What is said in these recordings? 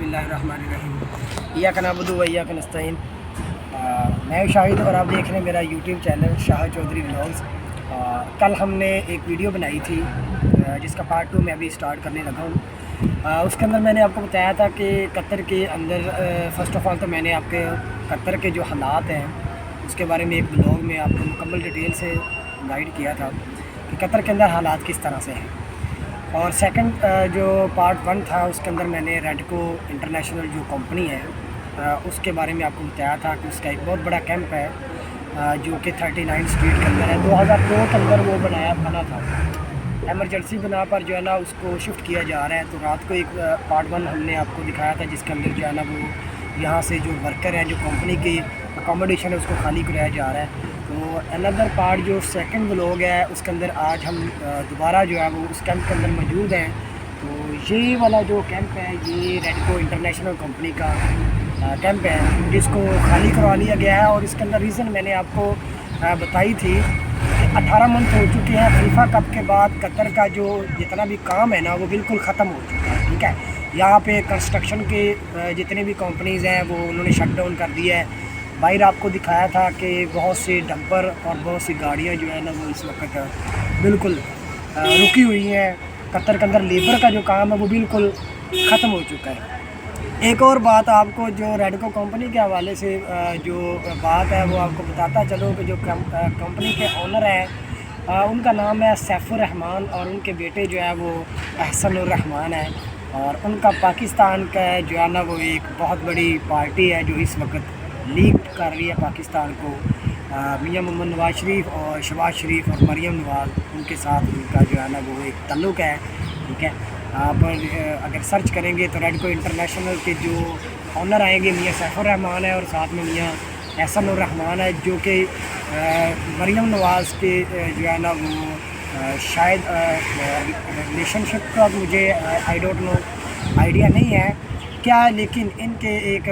बिस्मिल्लाहिर्रहमानिर्रहीम। इय्याक नअबुदु व इय्याक नस्तईन। मैं शाहिद और आप देख रहे हैं मेरा YouTube channel Shah Chaudhary vlogs. कल हमने एक वीडियो बनाई थी जिसका पार्ट 2 मैं अभी स्टार्ट करने लगा हूँ। उसके अंदर मैंने आपको बताया था कि कतर के अंदर फ़र्स्ट ऑफ़ ऑल तो मैंने आपके कतर के जो हालात हैं उसके बारे में एक ब्लॉग में आपको मुकम्मल डिटेल से गाइड किया था कि कतर के अंदर हालात किस तरह से हैं। और सेकंड जो पार्ट 1 था उसके अंदर मैंने रेडको इंटरनेशनल जो कंपनी है उसके बारे में आपको बताया था कि उसका एक बहुत बड़ा कैंप है जो कि 39 स्ट्रीट के अंदर है। 2002 के अंदर वो बना था, एमरजेंसी बना पर जो है ना उसको शिफ्ट किया जा रहा है। तो रात को एक पार्ट 1 हमने आपको दिखाया था जिसके अंदर जो है ना वो यहाँ से जो वर्कर हैं जो कंपनी की अकोमोडेशन है उसको खाली कराया जा रहा है। तो अनदर पार्ट जो सेकंड व्लॉग है उसके अंदर आज हम दोबारा जो है वो उस कैंप के अंदर मौजूद हैं। तो ये वाला जो कैंप है ये रेडको इंटरनेशनल कंपनी का कैंप है जिसको खाली करवा लिया गया है। और इसके अंदर रीज़न मैंने आपको बताई थी कि 18 मंथ हो चुके हैं फीफा कप के बाद कतर का जो जितना भी काम है ना वो बिल्कुल ख़त्म हो चुका है। ठीक है, यहाँ पे कंस्ट्रक्शन के जितने भी कंपनीज़ हैं वो उन्होंने शट डाउन कर दिया है। बाहर आपको दिखाया था कि बहुत से डंपर और बहुत सी गाड़ियाँ जो है ना वो इस वक्त बिल्कुल रुकी हुई हैं। कतर के अंदर लेबर का जो काम है वो बिल्कुल ख़त्म हो चुका है। एक और बात आपको जो रेडको कंपनी के हवाले से जो बात है वो आपको बताता चलो कि जो कंपनी के ओनर हैं उनका नाम है सैफुर रहमान और उनके बेटे जो है वो अहसनुर रहमान है। और उनका पाकिस्तान का जो है ना वो एक बहुत बड़ी पार्टी है जो इस वक्त लीड कर रही है पाकिस्तान को। मियां मोहम्मद नवाज शरीफ और शहबाज शरीफ और मरियम नवाज उनके साथ उनका जो है ना वो एक ताल्लुक़ है। ठीक है, आप अगर सर्च करेंगे तो रेडको इंटरनेशनल के जो ऑनर आएंगे मियां सैफुर रहमान है और साथ में मियां अहसनुर रहमान है जो कि मरियम नवाज़ के जो है ना वो शायद रिलेशनशिप का मुझे आई डोंट नो आइडिया नहीं है क्या, लेकिन इनके एक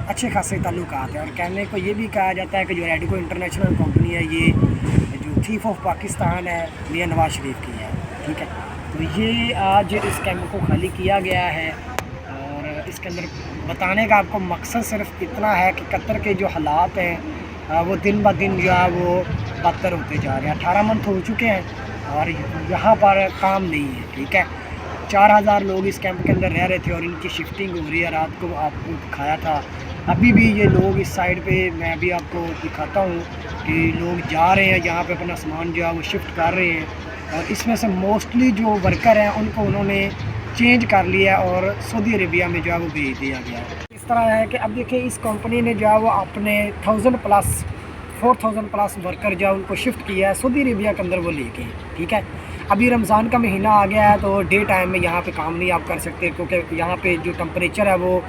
अच्छे खासे ताल्लुकात हैं। और कहने को ये भी कहा जाता है कि जो रेडको इंटरनेशनल कंपनी है ये जो चीफ ऑफ पाकिस्तान है मियां नवाज शरीफ की है। ठीक है, तो ये आज इस कैंप को खाली किया गया है और इसके अंदर बताने का आपको मकसद सिर्फ इतना है कि कतर के जो हालात हैं वो दिन ब दिन जो है वो बदतर होते जा रहे हैं। 18 मंथ हो चुके हैं और यहाँ पर काम नहीं है। ठीक है, 4000 लोग इस कैंप के अंदर रह रहे थे और इनकी शिफ्टिंग हो रही है। रात को आपको दिखाया था, अभी भी ये लोग इस साइड पे मैं अभी आपको दिखाता हूँ कि लोग जा रहे हैं यहाँ पे अपना सामान जो है वो शिफ्ट कर रहे हैं। और इसमें से मोस्टली जो वर्कर हैं उनको उन्होंने चेंज कर लिया और सऊदी अरेबिया में जो है वो भेज दिया गया है। इस तरह है कि अब देखिए इस कंपनी ने जो है वो अपने 4000 प्लस वर्कर जो है उनको शिफ्ट किया है सऊदी अरेबिया के अंदर वो लेके। ठीक है, अभी रमज़ान का महीना आ गया है तो डे टाइम में यहाँ पे काम नहीं आप कर सकते क्योंकि यहाँ पे जो टेम्परेचर है वो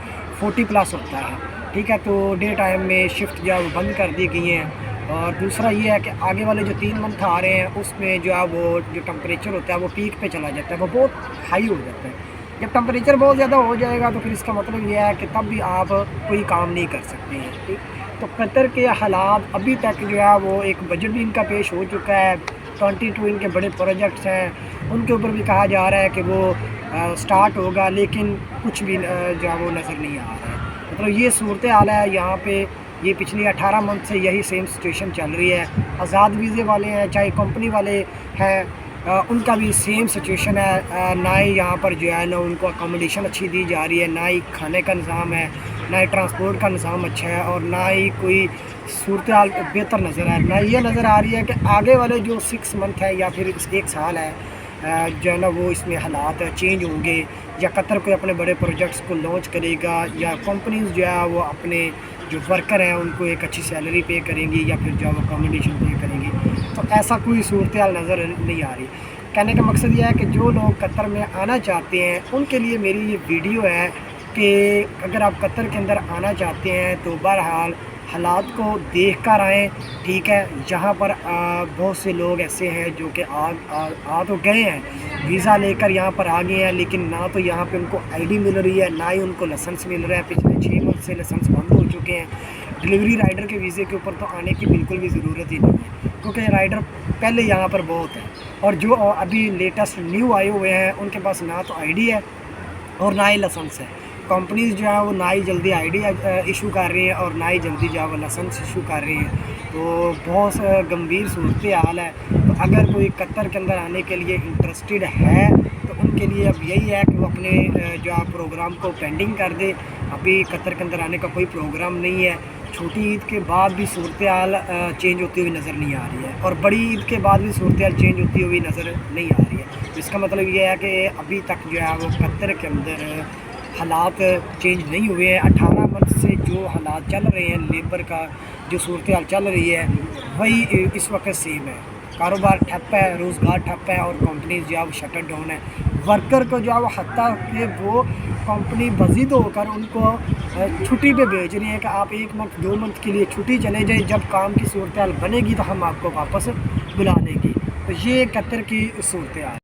40 प्लस होता है। ठीक है, तो डे टाइम में शिफ्ट जो है वो बंद कर दी गई हैं। और दूसरा ये है कि आगे वाले जो 3 मंथ आ रहे हैं उसमें जो है वो जो टेम्परेचर होता है वो पीक पे चला जाता है, वो बहुत हाई हो जाता है। जब टेम्परेचर बहुत ज़्यादा हो जाएगा तो फिर इसका मतलब ये है कि तब भी आप कोई काम नहीं कर सकते हैं। ठीक, तो कतर के हालात अभी तक जो है वो एक बजट भी इनका पेश हो चुका है। 22 इनके बड़े प्रोजेक्ट्स हैं उनके ऊपर भी कहा जा रहा है कि वो स्टार्ट होगा, लेकिन कुछ भी जो है वो नज़र नहीं आ रहा है। मतलब ये सूरत हाल है यहाँ पे। ये पिछले 18 मंथ से यही सेम सिचुएशन चल रही है। आज़ाद वीज़े वाले हैं चाहे कंपनी वाले हैं उनका भी सेम सिचुएशन है। ना ही यहाँ पर जो है ना उनको अकोमोडेशन अच्छी दी जा रही है, ना ही खाने का निज़ाम है, ना ही ट्रांसपोर्ट का निज़ाम अच्छा है और ना ही कोई सूरत हाल बेहतर नज़र आ रही है। ना ये नज़र आ रही है कि आगे वाले जो 6 मंथ है या फिर 1 साल है जो है ना वो इसमें हालात चेंज होंगे या कतर कोई अपने बड़े प्रोजेक्ट्स को लॉन्च करेगा या कंपनीज़ जो है वो अपने जो वर्कर हैं उनको एक अच्छी सैलरी पे करेंगी या फिर जो है वो अकोमोडेशन पे करेंगी। तो ऐसा कोई सूरत हाल नज़र नहीं आ रही। कहने का मकसद यह है कि जो लोग कतर में आना चाहते हैं उनके लिए मेरी ये वीडियो है कि अगर आप कतर के अंदर आना चाहते हैं तो बहरहाल हालात को देख कर आएँ। ठीक है, यहाँ पर बहुत से लोग ऐसे हैं जो कि आ तो गए हैं, वीज़ा लेकर यहाँ पर आ गए हैं, लेकिन ना तो यहाँ पे उनको आईडी मिल रही है ना ही उनको लाइसेंस मिल रहा है। पिछले 6 मंथ से लाइसेंस बंद हो चुके हैं। डिलीवरी राइडर के वीज़े के ऊपर तो आने की बिल्कुल भी ज़रूरत ही नहीं है क्योंकि राइडर पहले यहाँ पर बहुत है। और जो अभी लेटेस्ट न्यू आए हुए हैं उनके पास ना तो आईडी है और ना ही लाइसेंस है। कंपनीज जो है वो ना ही जल्दी आईडी इशू कर रही हैं और ना ही जल्दी जो है वो लाइसेंस इशू कर रही हैं। तो बहुत गंभीर सूरत हाल है। तो अगर कोई कतर के अंदर आने के लिए इंटरेस्टेड है तो उनके लिए अब यही है कि वो अपने जो है प्रोग्राम को पेंडिंग कर दे। अभी कतर के अंदर आने का कोई प्रोग्राम नहीं है। छोटी ईद के बाद भी सूरत हाल चेंज होती हुई नज़र नहीं आ रही है और बड़ी ईद के बाद भी सूरत हाल चेंज होती हुई नज़र नहीं आ रही है। तो इसका मतलब ये है कि अभी तक जो है वो कतर के अंदर हालात चेंज नहीं हुए हैं। 18 मंथ से जो हालात चल रहे हैं, लेबर का जो सूरत हाल चल रही है वही इस वक्त सेम है। कारोबार ठप है, रोज़गार ठप है और कंपनीज जो है वो शटर डाउन है। वर्कर को जो है वो हत्ता कि वो कंपनी बज़िद होकर उनको छुट्टी पे भेज रही है कि आप 1 मंथ 2 मंथ के लिए छुट्टी चले जाएं, जब काम की सूरत हाल बनेगी तो हम आपको वापस बुला लेंगे। तो ये कतर की सूरत हाल।